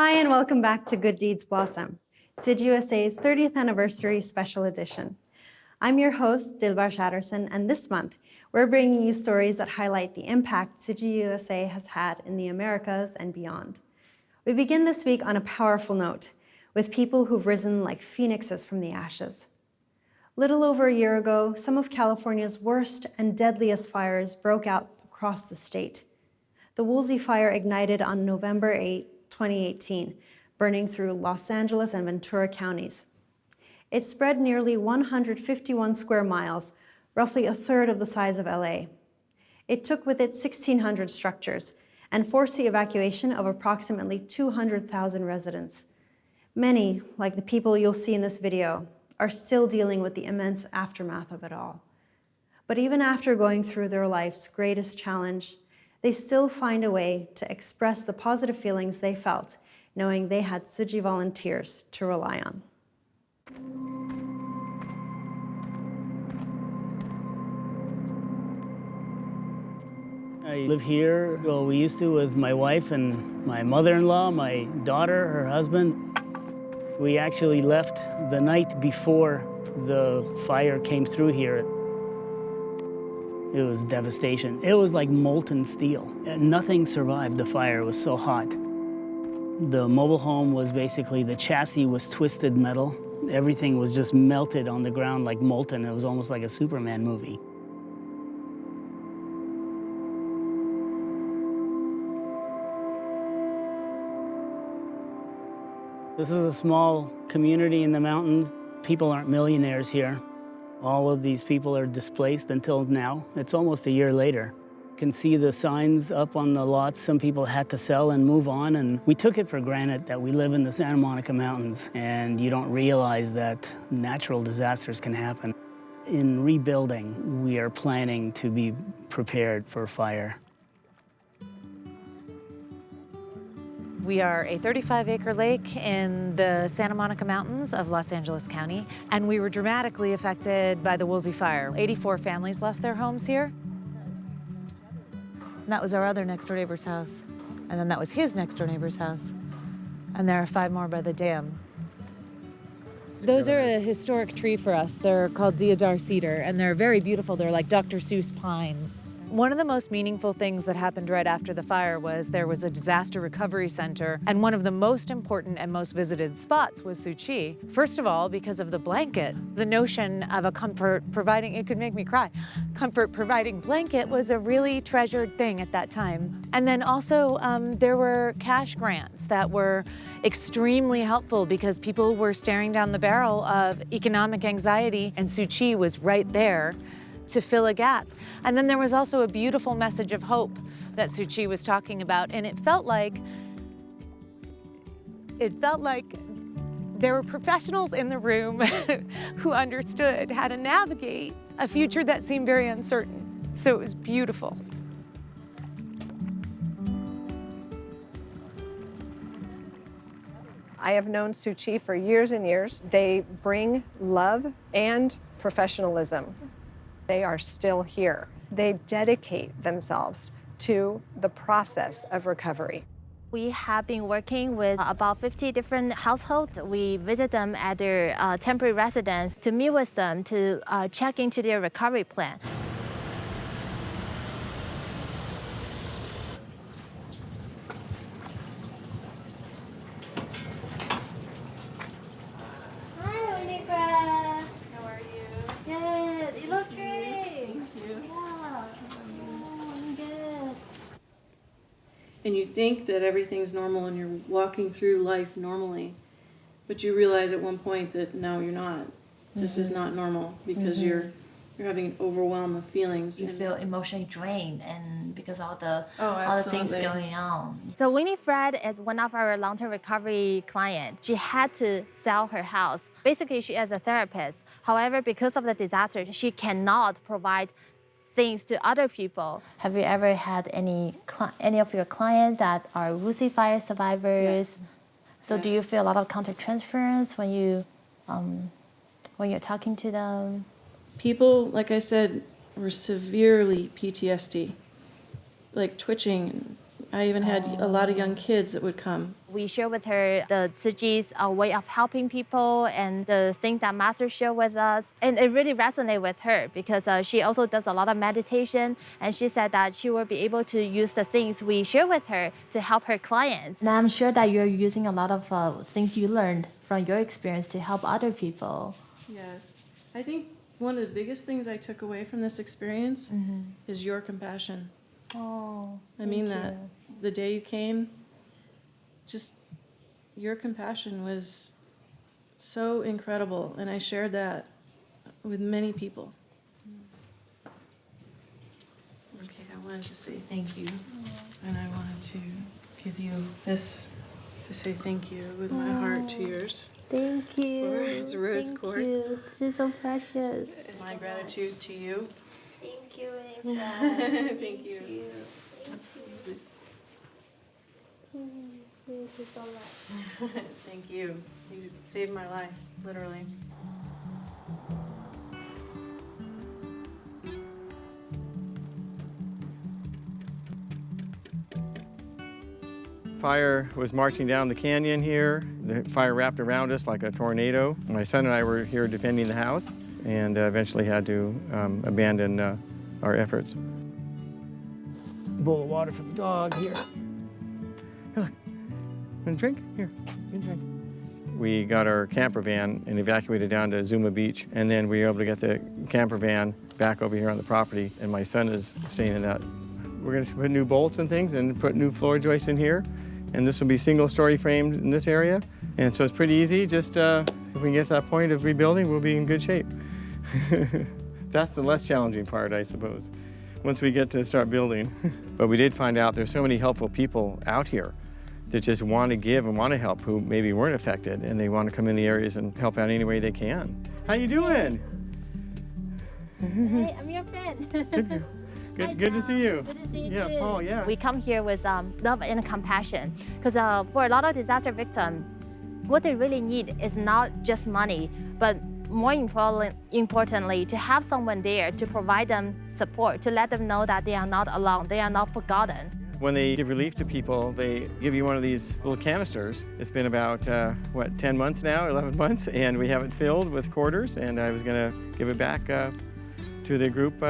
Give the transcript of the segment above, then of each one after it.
Hi, and welcome back to Good Deeds Blossom, Sid USA's 30th Anniversary Special Edition. I'm your host, Dilbar Shatterson, and this month, we're bringing you stories that highlight the impact Sid USA has had in the Americas and beyond. We begin this week on a powerful note, with people who've risen like phoenixes from the ashes. Little over a year ago, some of California's worst and deadliest fires broke out across the state. The Woolsey Fire ignited on November 8, 2018, burning through Los Angeles and Ventura counties. It spread nearly 151 square miles, roughly a third of the size of LA. It took with it 1,600 structures and forced the evacuation of approximately 200,000 residents. Many, like the people you'll see in this video, are still dealing with the immense aftermath of it all. But even after going through their life's greatest challenge, they still find a way to express the positive feelings they felt, knowing they had Tsuji volunteers to rely on. I live here, well, we used to with my wife and my mother-in-law, my daughter, her husband. We actually left the night before the fire came through here. It was devastation. It was like molten steel. Nothing survived the fire. It was so hot. The mobile home was basically, the chassis was twisted metal. Everything was just melted on the ground like molten. It was almost like a Superman movie. This is a small community in the mountains. People aren't millionaires here. All of these people are displaced until now. It's almost a year later. You can see the signs up on the lots. Some people had to sell and move on, and we took it for granted that we live in the Santa Monica Mountains, and you don't realize that natural disasters can happen. In rebuilding, we are planning to be prepared for fire. We are a 35-acre lake in the Santa Monica Mountains of Los Angeles County, and we were dramatically affected by the Woolsey Fire. 84 families lost their homes here. And that was our other next-door neighbor's house. And then that was his next-door neighbor's house. And there are 5 more by the dam. Those are a historic tree for us. They're called deodar cedar, and they're very beautiful. They're like Dr. Seuss pines. One of the most meaningful things that happened right after the fire was there was a disaster recovery center, and one of the most important and most visited spots was Tzu Chi. First of all, because of the blanket. The notion of a comfort-providing, it could make me cry, comfort-providing blanket was a really treasured thing at that time. And then also, there were cash grants that were extremely helpful because people were staring down the barrel of economic anxiety, and Tzu Chi was right there to fill a gap. And then there was also a beautiful message of hope that Tzu Chi was talking about, and it felt like there were professionals in the room who understood how to navigate a future that seemed very uncertain. So it was beautiful. I have known Tzu Chi for years and years. They bring love and professionalism. They are still here. They dedicate themselves to the process of recovery. We have been working with about 50 different households. We visit them at their temporary residence to meet with them to check into their recovery plan. Hi, Winifred. How are you? Good. You look great. Thank you. Yeah. I'm good. And you think that everything's normal and you're walking through life normally, but you realize at one point that no, you're not. This is not normal because you're having an overwhelm of feelings. You feel emotionally drained, and because all the things absolutely. going on. So Winifred is one of our long-term recovery clients. She had to sell her house. Basically, she is a therapist. However, because of the disaster, she cannot provide things to other people. Have you ever had any of your clients that are Woolsey Fire survivors? Yes. So do you feel a lot of countertransference when you're talking to them? People, like I said, were severely PTSD, like twitching, I even had a lot of young kids that would come. We share with her the Tzu Chi's way of helping people and the things that Master shared with us. And it really resonated with her because she also does a lot of meditation. And she said that she will be able to use the things we share with her to help her clients. And I'm sure that you're using a lot of things you learned from your experience to help other people. Yes. I think one of the biggest things I took away from this experience is your compassion. Oh, I mean that. The day you came, just your compassion was so incredible, and I shared that with many people. Okay, I wanted to say thank you, and I wanted to give you this to say thank you with my heart to yours. Thank you. It's rose Thank quartz. you. This is so precious. And my gratitude to you. Thank you, Thank you. Thank you so much. Thank you. You saved my life, literally. Fire was marching down the canyon here. The fire wrapped around us like a tornado. My son and I were here defending the house and eventually had to abandon our efforts. Bowl of water for the dog here. Here, look. Want a drink? Here, get a drink. We got our camper van and evacuated down to Zuma Beach, and then we were able to get the camper van back over here on the property, and my son is staying in that. We're going to put new bolts and things and put new floor joists in here, and this will be single-story framed in this area, and so it's pretty easy. Just if we can get to that point of rebuilding, we'll be in good shape. That's the less challenging part, I suppose, once we get to start building. But we did find out there's so many helpful people out here that just want to give and want to help who maybe weren't affected, and they want to come in the areas and help out any way they can. How you doing? Hey, I'm your friend. Good to see you. Good to see you Yeah, too. Paul, yeah. We come here with love and compassion because for a lot of disaster victims, what they really need is not just money, but more importantly, to have someone there to provide them support, to let them know that they are not alone, they are not forgotten. When they give relief to people, they give you one of these little canisters. It's been about, 10 months now, 11 months, and we have it filled with quarters, and I was gonna give it back to the group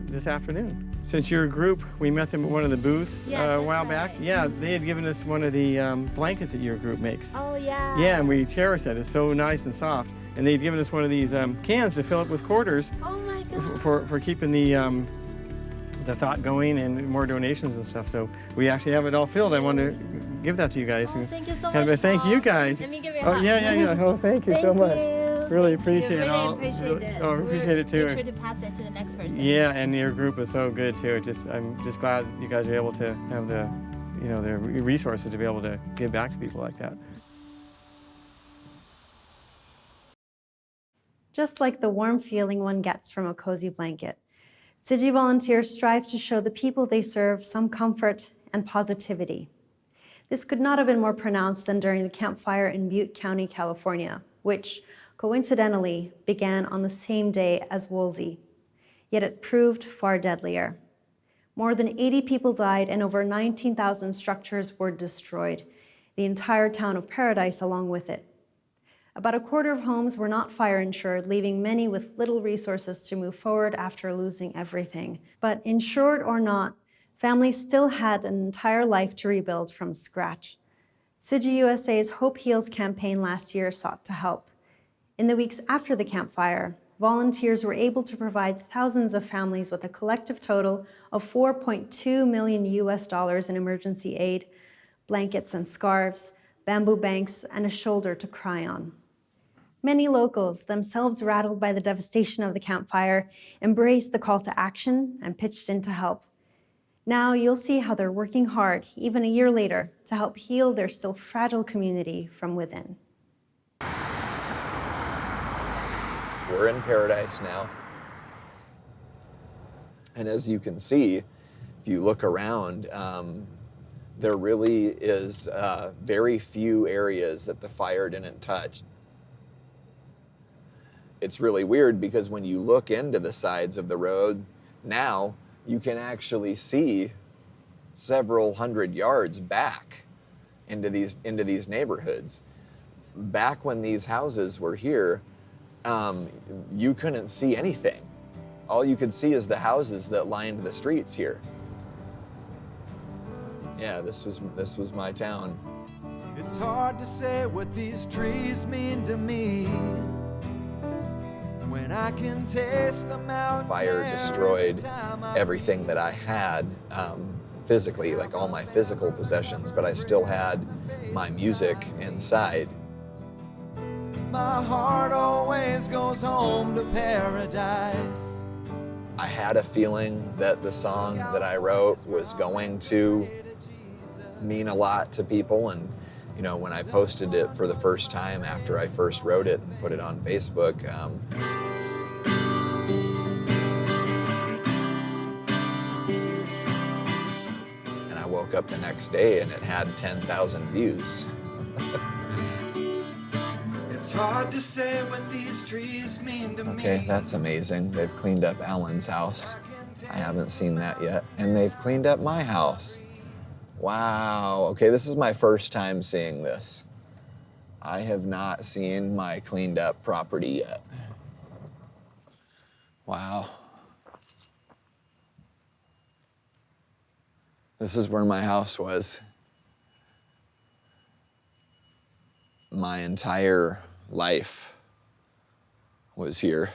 this afternoon. Since your group, we met them at one of the booths a while back. Yeah, they had given us one of the blankets that your group makes. Oh, yeah. Yeah, and we cherish it. It's so nice and soft. And they'd given us one of these cans to fill up with quarters Oh, my God. for keeping the thought going and more donations and stuff. So we actually have it all filled. I wanted to give that to you guys. Oh, thank you so And much. thank you Paul. guys. Let me give you a Oh, hug. yeah. Oh, thank you so much. Really Thank you. appreciate it. Really all. appreciate it. Oh, I appreciate it too. Make sure to pass it to the next person. Yeah, and your group is so good too. I'm just glad you guys are able to have the resources to be able to give back to people like that. Just like the warm feeling one gets from a cozy blanket, Tzu Chi volunteers strive to show the people they serve some comfort and positivity. This could not have been more pronounced than during the campfire in Butte County, California, which, coincidentally, began on the same day as Woolsey. Yet it proved far deadlier. More than 80 people died and over 19,000 structures were destroyed, the entire town of Paradise along with it. About a quarter of homes were not fire insured, leaving many with little resources to move forward after losing everything. But insured or not, families still had an entire life to rebuild from scratch. Tzu Chi USA's Hope Heals campaign last year sought to help. In the weeks after the campfire, volunteers were able to provide thousands of families with a collective total of $4.2 million in emergency aid, blankets and scarves, bamboo banks, and a shoulder to cry on. Many locals, themselves rattled by the devastation of the campfire, embraced the call to action and pitched in to help. Now you'll see how they're working hard, even a year later, to help heal their still fragile community from within. We're in Paradise now. And as you can see, if you look around, there really is very few areas that the fire didn't touch. It's really weird because when you look into the sides of the road, now you can actually see several hundred yards back into these neighborhoods. Back when these houses were here, you couldn't see anything. All you could see is the houses that lined the streets here. Yeah, this was my town. It's hard to say what these trees mean to me when I can taste them out. Fire destroyed everything that I had physically, like all my physical possessions, but I still had my music inside. My heart always goes home to paradise. I had a feeling that the song that I wrote was going to mean a lot to people, and you know, when I posted it for the first time after I first wrote it and put it on Facebook, and I woke up the next day and it had 10,000 views. It's hard to say what these trees mean to me. Okay, that's amazing. They've cleaned up Alan's house. I haven't seen that yet. And they've cleaned up my house. Wow. Okay, this is my first time seeing this. I have not seen my cleaned up property yet. Wow. This is where my house was. My entire life was here.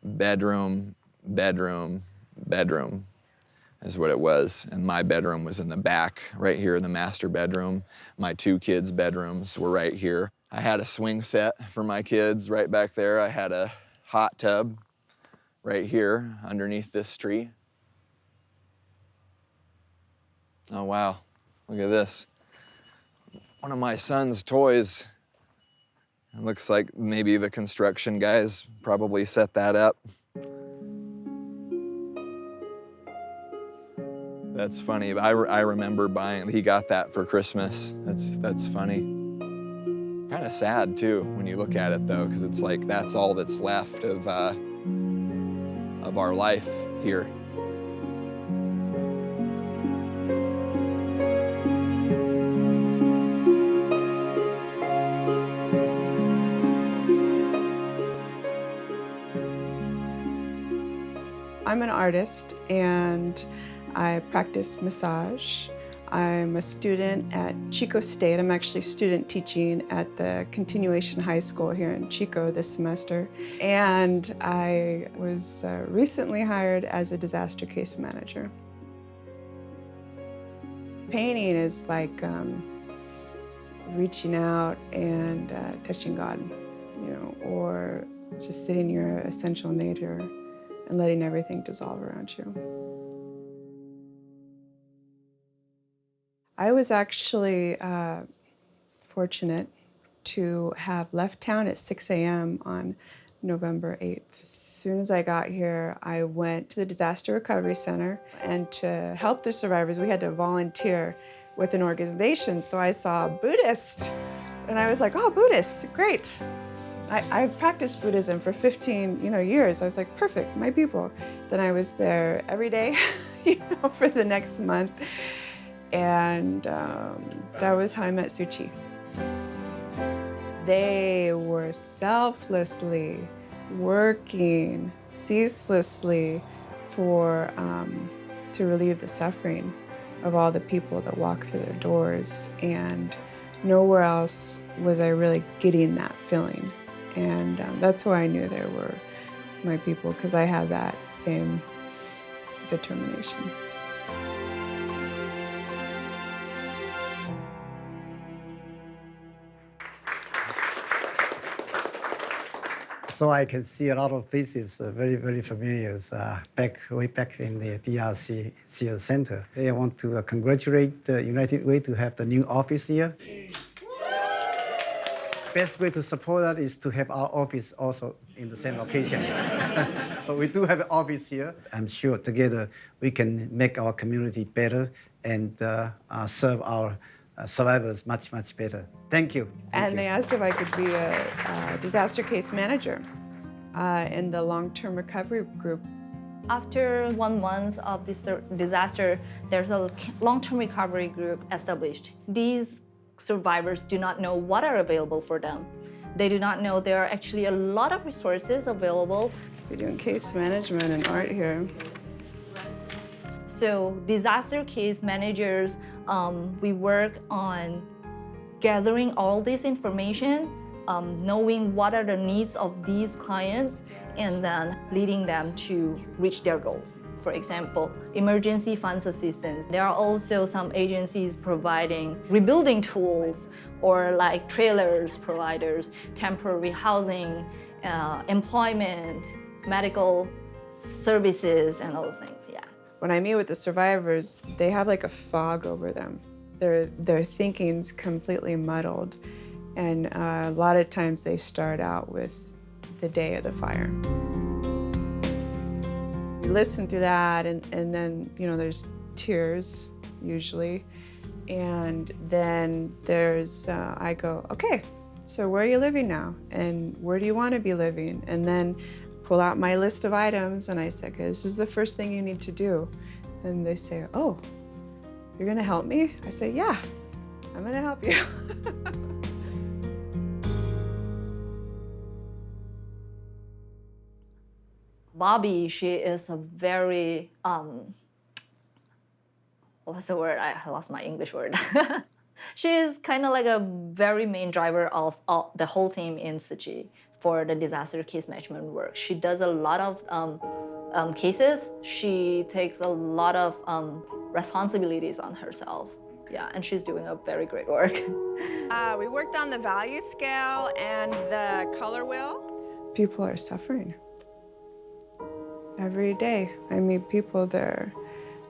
Bedroom, bedroom, bedroom is what it was. And my bedroom was in the back, right here in the master bedroom. My two kids' bedrooms were right here. I had a swing set for my kids right back there. I had a hot tub right here underneath this tree. Oh, wow. Look at this. One of my son's toys. It looks like maybe the construction guys probably set that up. That's funny. I remember buying, he got that for Christmas. That's funny. Kind of sad too when you look at it though, because it's like that's all that's left of our life here. I'm an artist and I practice massage. I'm a student at Chico State. I'm actually student teaching at the continuation high school here in Chico this semester. And I was recently hired as a disaster case manager. Painting is like reaching out and touching God, you know, or just sitting in your essential nature and letting everything dissolve around you. I was actually fortunate to have left town at 6 a.m. on November 8th. As soon as I got here, I went to the Disaster Recovery Center, and to help the survivors, we had to volunteer with an organization. So I saw a Buddhist, and I was like, oh, Buddhist, great. I've practiced Buddhism for 15 years. I was like, perfect, my people. Then I was there every day for the next month. And that was how I met Suu Kyi. They were selflessly working ceaselessly to relieve the suffering of all the people that walk through their doors. And nowhere else was I really getting that feeling. And that's why I knew they were my people, because I had that same determination. So I can see a lot of faces, very, very familiar, way back in the DRC Seal Center. I want to congratulate the United Way to have the new office here. Best way to support that is to have our office also in the same location. So we do have an office here. I'm sure together we can make our community better and serve our survivors much, much better. Thank you. And they asked if I could be a disaster case manager in the long-term recovery group. After 1 month of this disaster, there's a long-term recovery group established. These survivors do not know what are available for them. They do not know there are actually a lot of resources available. We're doing case management and art here. So disaster case managers, we work on gathering all this information, knowing what are the needs of these clients, and then leading them to reach their goals. For example, emergency funds assistance. There are also some agencies providing rebuilding tools or like trailers providers, temporary housing, employment, medical services, and all those things, yeah. When I meet with the survivors, they have like a fog over them. Their thinking's completely muddled. And a lot of times they start out with the day of the fire. We listen through that and then, there's tears usually. And then there's, I go, okay, so where are you living now? And where do you want to be living? And then pull out my list of items and I say, okay, this is the first thing you need to do. And they say, oh, you're gonna help me? I say, yeah, I'm gonna help you. Bobby, she is a very, what's the word? I lost my English word. She is kind of like a very main driver of the whole team in Tzu for the disaster case management work. She does a lot of cases. She takes a lot of responsibilities on herself. Yeah, and she's doing a very great work. We worked on the value scale and the color wheel. People are suffering. Every day I meet people there.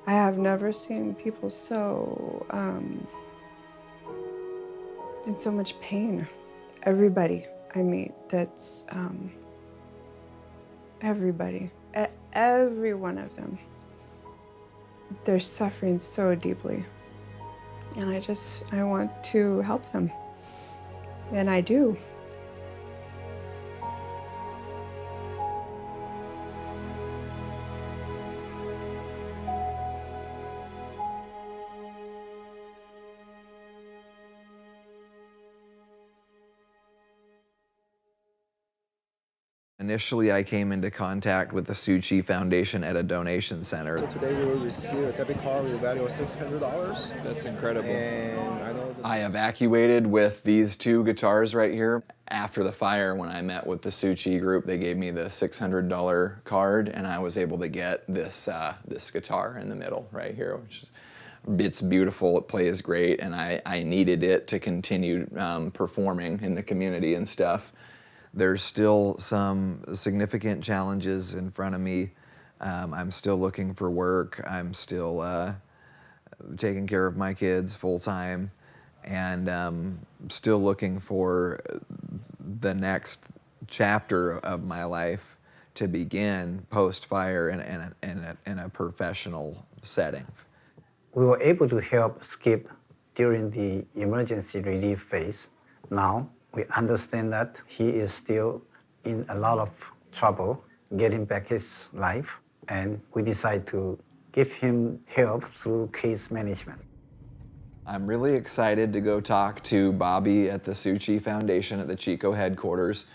I have never seen people so in so much pain. Everybody I meet, that's everybody, every one of them, they're suffering so deeply. And I want to help them, and I do. Initially, I came into contact with the Tzu Chi Foundation at a donation center. So today you will receive a debit card with a value of $600. That's incredible. And I evacuated with these two guitars right here. After the fire, when I met with the Tzu Chi group, they gave me the $600 card, and I was able to get this this guitar in the middle right here, which is, it's beautiful, it plays great, and I needed it to continue performing in the community and stuff. There's still some significant challenges in front of me. I'm still looking for work. I'm still taking care of my kids full time, and still looking for the next chapter of my life to begin post-fire in a professional setting. We were able to help Skip during the emergency relief phase. Now, we understand that he is still in a lot of trouble getting back his life, and we decide to give him help through case management. I'm really excited to go talk to Bobby at the Tzu Chi Foundation at the Chico headquarters.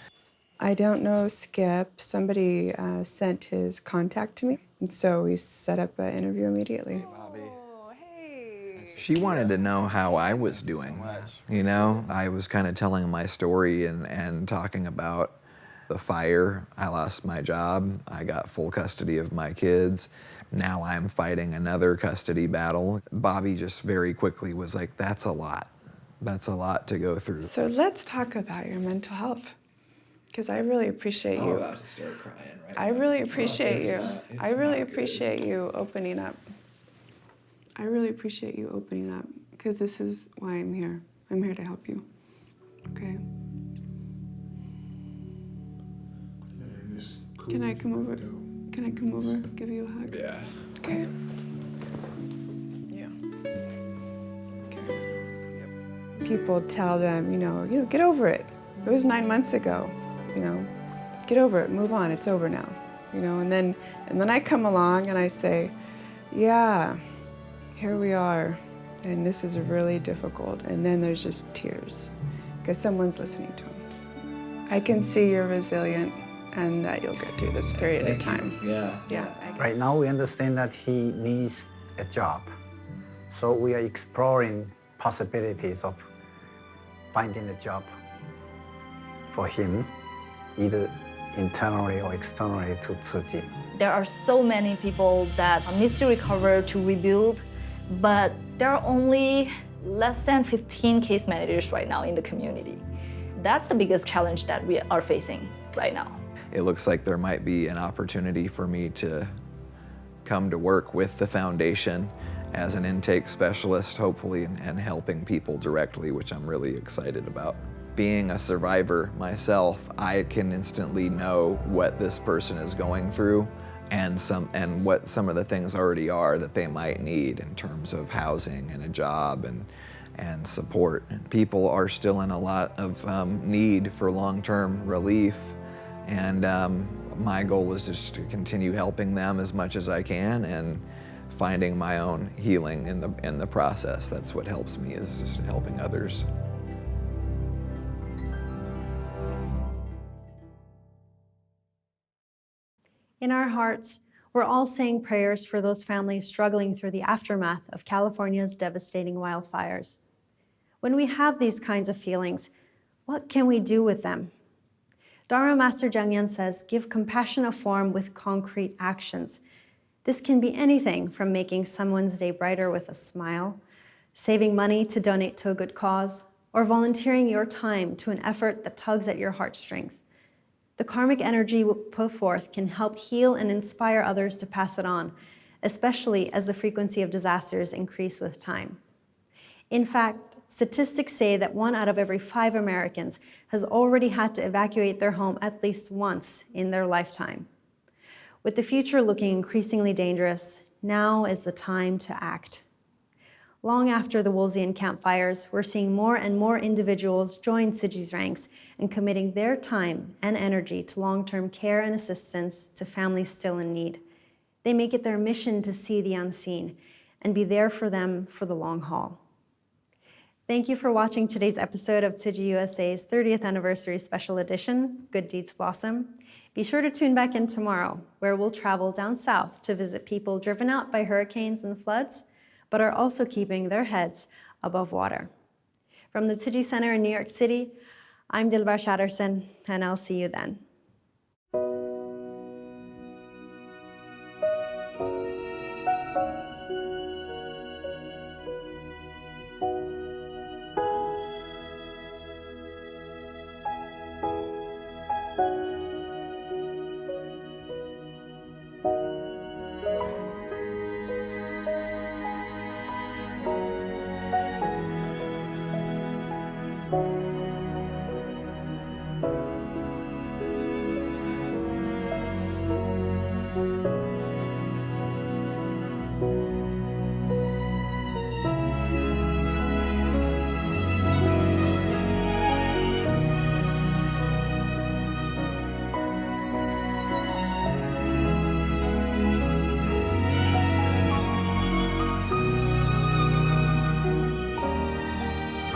I don't know Skip. Somebody sent his contact to me, and so we set up an interview immediately. She wanted to know how I was doing, you know? I was kind of telling my story and talking about the fire. I lost my job. I got full custody of my kids. Now I'm fighting another custody battle. Bobby just very quickly was like, that's a lot. That's a lot to go through. So let's talk about your mental health, because I really appreciate you. I'm about to start crying right now. I really appreciate you. I really appreciate you opening up. I really appreciate you opening up, because this is why I'm here. I'm here to help you, okay? Can I come over? Can I come over, give you a hug? Yeah. Okay. Yeah. Okay. Yep. People tell them, you know, get over it. It was 9 months ago, get over it, move on, it's over now. you know, and then I come along and I say, yeah, here we are, and this is really difficult, and then there's just tears, because someone's listening to them. I can see you're resilient and that you'll get through this period of time. Yeah. Right now we understand that he needs a job, so we are exploring possibilities of finding a job for him, either internally or externally to Tzu Chi. There are so many people that need to recover to rebuild, but there are only less than 15 case managers right now in the community. That's the biggest challenge that we are facing right now. It looks like there might be an opportunity for me to come to work with the foundation as an intake specialist, hopefully, and helping people directly, which I'm really excited about. Being a survivor myself, I can instantly know what this person is going through and what some of the things already are that they might need in terms of housing and a job and support. People are still in a lot of need for long-term relief, and my goal is just to continue helping them as much as I can and finding my own healing in the process. That's what helps me, is just helping others. In our hearts, we're all saying prayers for those families struggling through the aftermath of California's devastating wildfires. When we have these kinds of feelings, what can we do with them? Dharma Master Jungyan says, give compassion a form with concrete actions. This can be anything from making someone's day brighter with a smile, saving money to donate to a good cause, or volunteering your time to an effort that tugs at your heartstrings. The karmic energy we put forth can help heal and inspire others to pass it on, especially as the frequency of disasters increase with time. In fact, statistics say that 1 out of every 5 Americans has already had to evacuate their home at least once in their lifetime. With the future looking increasingly dangerous, now is the time to act. Long after the Woolsey campfires, we're seeing more and more individuals join Tzu Chi's ranks and committing their time and energy to long-term care and assistance to families still in need. They make it their mission to see the unseen and be there for them for the long haul. Thank you for watching today's episode of Tzu Chi USA's 30th Anniversary Special Edition, Good Deeds Blossom. Be sure to tune back in tomorrow, where we'll travel down south to visit people driven out by hurricanes and floods, but are also keeping their heads above water. From the Tzu Chi Center in New York City, I'm Dilbar Shatterson, and I'll see you then. Bye.